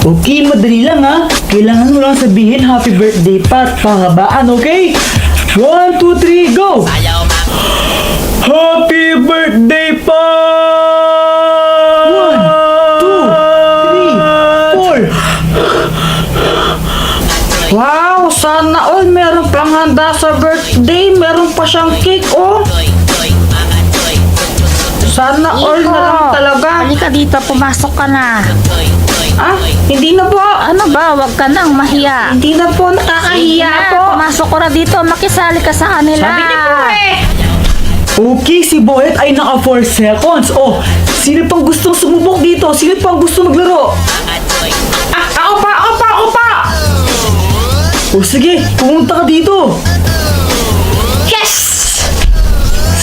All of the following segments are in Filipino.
Okay, madali lang ha. Kailangan mo lang sabihin happy birthday Pat. Pahabaan, okay? 1, 2, 3, go! Happy birthday Pat! 1, 2, 3, 4. Wow, sana all meron pang handa sa birthday. Meron pa siyang cake, oh. Sana all na lang talaga. Halika dito, pumasok ka na. Ah, hindi na po. Ano ba, wag ka nang mahiya. Hindi na po, nakakahiya Sige po. na, pumasok ko na dito, makisali ka sa kanila. Sabi niyo po eh. Okay, si Boyet ay naka 4 seconds. Oh, sino pang gustong sumubok dito? Sino pang gusto maglaro? Ah, ako pa! Oh, sige, pumunta ka dito. Yes!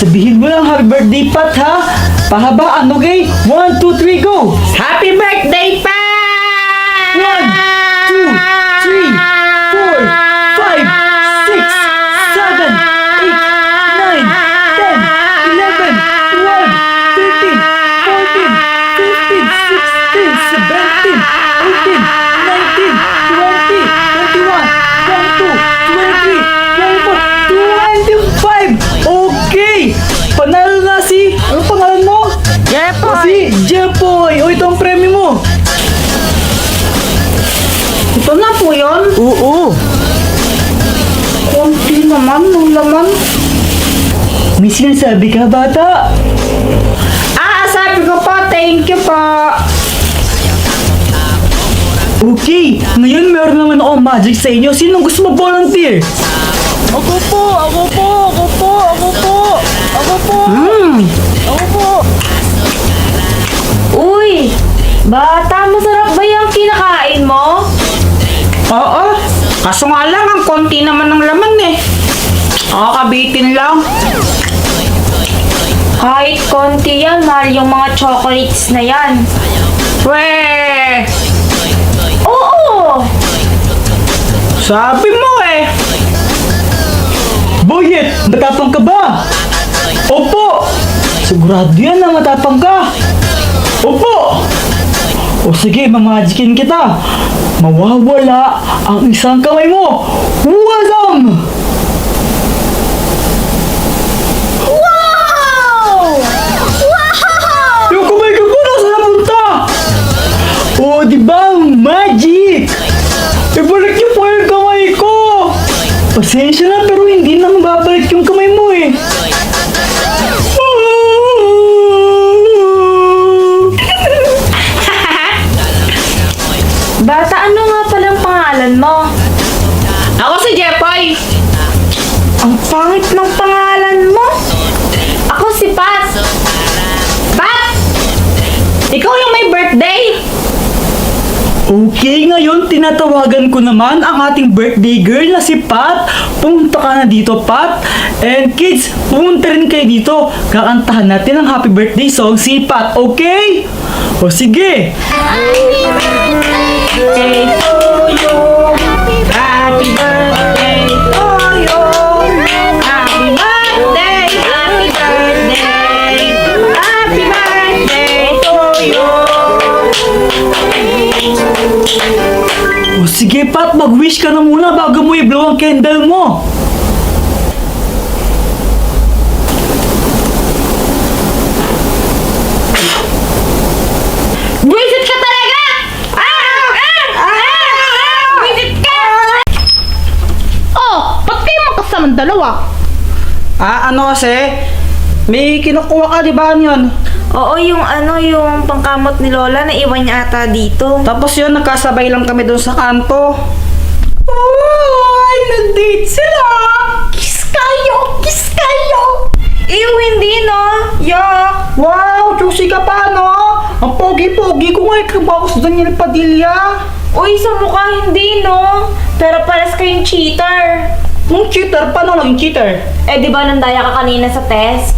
Sabihin mo lang happy birthday Pat ha. Pahabaan, okay? 1, 2, 3, go! Happy birthday, pa! 1, 2, 3, 4, 5, 6, 7, 8, 9, 10, 11, 12, 13, 14, 15, 16, 17, 18, 19, 20, 21, 22, 23, 24, 25. Okay! Panalo na si... Ano pangalan mo? Jepoy! Si Jepoy! O, ito ang premyo mo! Ito na po yun. Oo! Konti naman ng laman. May sinasabi ka, bata? Sabi ko po, thank you po. Okay, ngayon meron naman ako magic sa inyo. Sinong gusto mag-volunteer? Ako po. Uy, bata, masarap ba yung kinakain mo? Oo, kaso nga lang, ang konti naman ng laman eh. Nakakabitin lang. Kahit konti yan, mahal yung mga chocolates na yan. Weh! Oo! Sabi mo eh! Boyet, matapang ka ba? Opo! Sigurado yan na matapang ka! Opo! O sige, mamagikin kita! Mawawala ang isang kamay mo! Wazam! Wow! Wow! Yung kamay ko po, nasa napunta? O, di ba? Magic! Ibalik niyo po yung kamay ko! Pasensya na, pero hindi na mababalik yung kamay mo eh. Bata, ano nga palang pangalan mo? Ako si Jepoy! Ang pangit ng pangalan mo. Ako si Pat. Pat! Ikaw yung may birthday? Okay, ngayon tinatawagan ko naman ang ating birthday girl na si Pat. Pumunta ka na dito, Pat. And kids, pumunta rin kayo dito. Kakantahan natin ang happy birthday song si Pat, okay? O sige! Happy birthday to you. Happy birthday to you. Happy birthday, happy birthday. Happy birthday to you. O sige, Pat, mag-wish ka na muna bago mo i-blow ang candle mo. Visit ka talaga! Visit ka! Oh, ba't kayo magkasamang dalawa? Ano kasi? May kinukuha ka, di ba yun? Oo, yung pangkamot ni Lola na iwan niya ata dito. Tapos yun, nagkasabay lang kami doon sa kanto. Ay, nag-date sila! Kiss kayo! Kiss kayo! Yung hindi, no? Yuck! Wow, juicy ka pa, no? Ang pogi-pogi ko nga ikibaw sa Daniel Padilla. Uy, sa mukha hindi, no? Pero pares kayong cheater. Yung cheater? Paano naging cheater? Eh, di ba nandaya ka kanina sa test?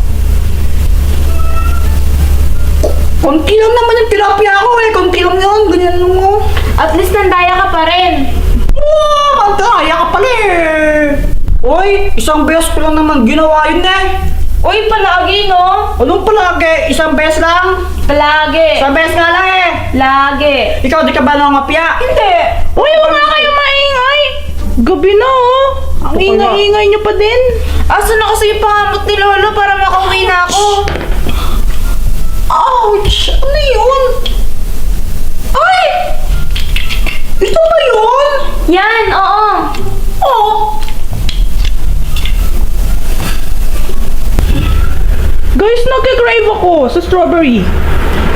Konti lang naman yung tilapia ko eh. Konti lang yun. Ganyan lang mo. At least nandaya ka pa rin. Wow, magkaya ka pala eh. Uy, isang beses ko lang naman ginawa yun eh. Uy, palagi no? Anong palagi? Isang beses lang? Palagi. Isang beses nga lang eh. Lagi. Ikaw, di ka ba nangangapya? Hindi. Uy, huwag nga kayong maingay. Gabi na oh. Ang Ito pala. ingay-ingay niyo pa din. Asan na kasi yung pangamot ni Lolo para makauwi na ako? Ouch! Ano yun? Ay! Ito ba yun? Yan, oo. Oo. Guys, nagka-crave ako sa strawberry.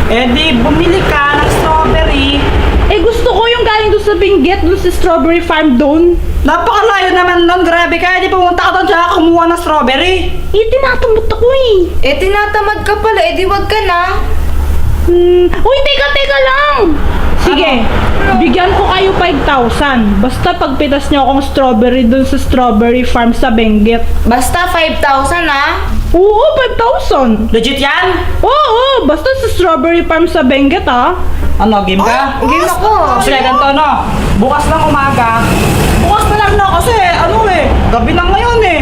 Eh di, bumili ka ng strawberry. Eh gusto ko yung galing doon sa Benguet, doon sa strawberry farm doon. Napakalayo naman nun, grabe ka. Di pumunta ka doon tsaka kumuha ng strawberry. Eh, tinatamot ako eh. Eh, tinatamad ka pala. Eh, di wag ka na. Uy, teka lang. Sige, bigyan ko kayo 5,000. Basta pagpitas niyo akong strawberry doon sa strawberry farm sa Benguet. Basta 5,000 ha? Oo, 5,000. Legit yan? Oo, basta sa strawberry farm sa Benguet ah. Ano, game ka? Game ako. Sige, ganito no. Bukas lang umaga. Bukas na lang no kasi ano eh. Gabi na ngayon eh.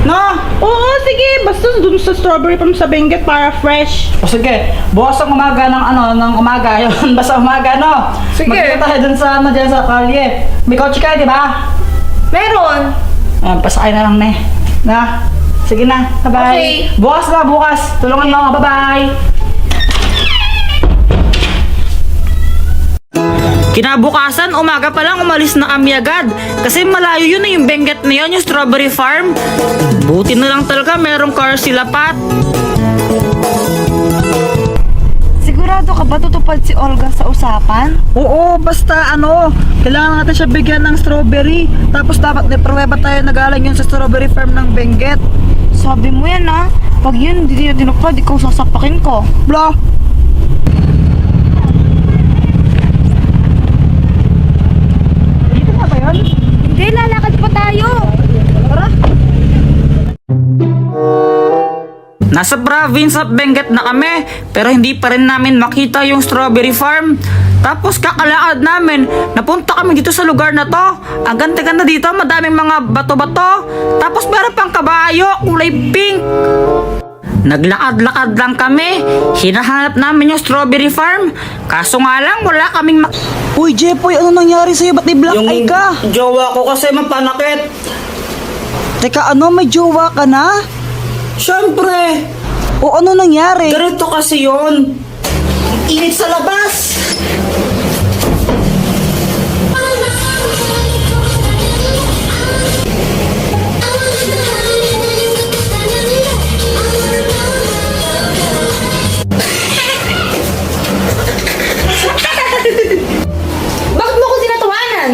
Na? Oo, sige, basta doon sa strawberry farm sa Benguet para fresh. O sige, bukas ang umaga ng ano, ng umaga. Yun, basta umaga no. Sige. Magkita tayo dun sa ano dyan sa kalye. May kotse ka, di ba? Meron. Pasakay na lang ne. Na? Sige na, bye-bye. Okay. Bukas na, bukas. Tulungan mo ako, bye-bye. Kinabukasan, umaga pa lang umalis na kami agad. Kasi malayo yun yung Benguet na yun, yung strawberry farm. Buti na lang talaga merong car sila Pat. Sigurado ka ba tutupad si Olga sa usapan? Oo, basta ano, kailangan natin siya bigyan ng strawberry. Tapos dapat may pruweba tayo na galing yun sa strawberry farm ng Benguet. Sabi mo yan ha? Pag yun, hindi na tinupad, ikaw sasapakin ko. Blah! Dito na ba yun? Hindi, lalakad pa tayo. Tara! Nasa province of Benguet na kami, pero hindi pa rin namin makita yung strawberry farm. Tapos kakalakad namin, napunta kami dito sa lugar na to. Ang ganda-ganda dito, madaming mga bato-bato. Tapos meron pang kabayo, kulay pink. Naglakad-lakad lang kami, hinahanap namin yung strawberry farm. Kaso nga lang, wala kaming Uy, Jepoy, ano nangyari sa'yo? Ba't may black eye ka? jowa ko kasi mapanakit. Teka, ano? May jowa ka na? Siyempre, O ano nangyari? ganito kasi yun. Init sa labas. Bakit mo ko tinatawanan?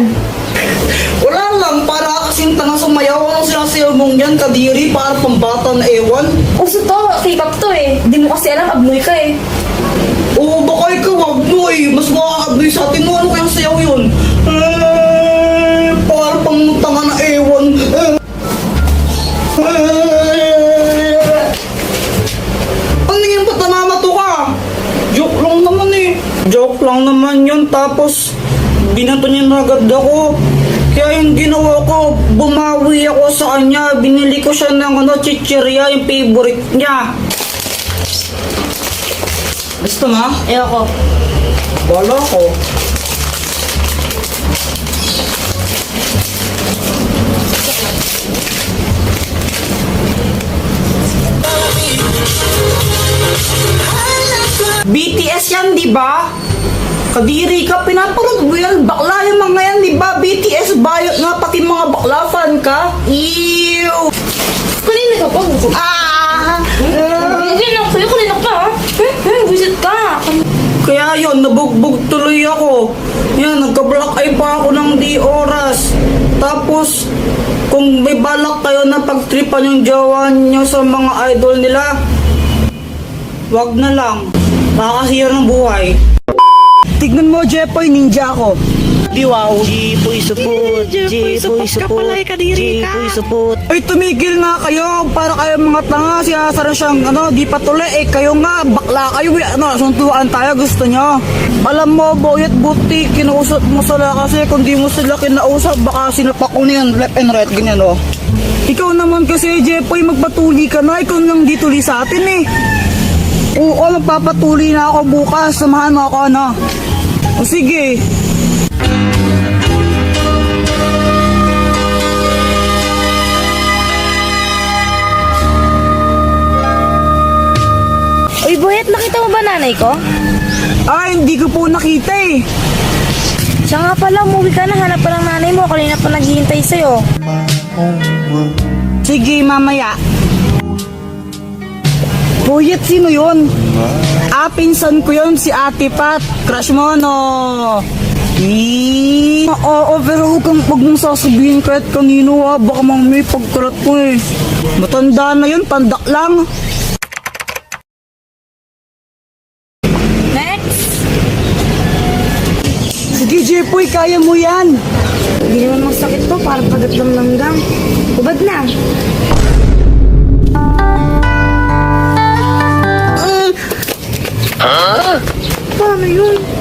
Wala lang, para kasing tanga sumayaw. Anong sinasayaw mong yan, kadiri? Para pambata na ewan? Uso to, K-pop to eh. Hindi mo kasi alam, abnoy ka eh. Oo, baka ikaw abnoy. Mas makakabnoy sa atin. Ano kayang sayaw yun? Para pang tanga na ewan. Ano yan? Ba't namamato ka? Joke lang naman eh. Joke lang naman yun. Tapos, binato niya na agad ako. Kaya yung ginawa ko, bumawi ako sa kanya. Binili ko siya ng chichirya, yung favorite niya. Gusto mo? Ayoko. Bala ko. BTS yan, di ba? Kadiri ka, pinapanood mo yan. Bakla yung mga yan, di ba? BTS bayot nga, pati mga bakla fan ka. Ew! Kanina ka pa. Ah! Hindi na, sa'yo kanina ka ha? Visit ka. Kaya yun, nabugbog tuloy ako. Yan, nagka-black eye pa ako ng di oras. Tapos, kung may balak kayo na pagtripan yung jowa nyo sa mga idol nila, wag na lang. Makakasira ng buhay. Tignan mo, Jepoy, ninja ako. Di wow. Jepoy support. Jepoy support. Jepoy support. Ay, tumigil nga kayo. Para kayo mga tanga. Sinasara siyang, di patuloy. Eh, kayo nga, bakla kayo. Suntuan tayo, gusto nyo. Alam mo, boyet buti, kinausap mo sila kasi kung di mo sila kinausap, baka sinapak ko niyan, left and right, ganyan, Ikaw naman kasi, Jepoy, magpatuli ka na. Ikaw nang dituli sa atin eh. Oo, magpapatuli na ako bukas. Samahan mo ako, ano? O sige. Uy, Boyet, nakita mo ba nanay ko? Hindi ko po nakita eh. Siya nga pala, umuwi ka na. Hanap pa ng nanay mo. Kanina pa naghihintay sa'yo. Sige, mamaya. Boyet, sino yun? Pinsan ko yun, si Ate Pat. Crush mo, no? Oo, pero huwag mong sasabihin kahit kanino ha. Baka mamay pagkarat ko eh. Matanda na yun, pandak lang. Next! Sige, Jepoy, kaya mo yan. Hindi naman masakit to. Parang pagatlam langgam. Ubad na. Paano yun?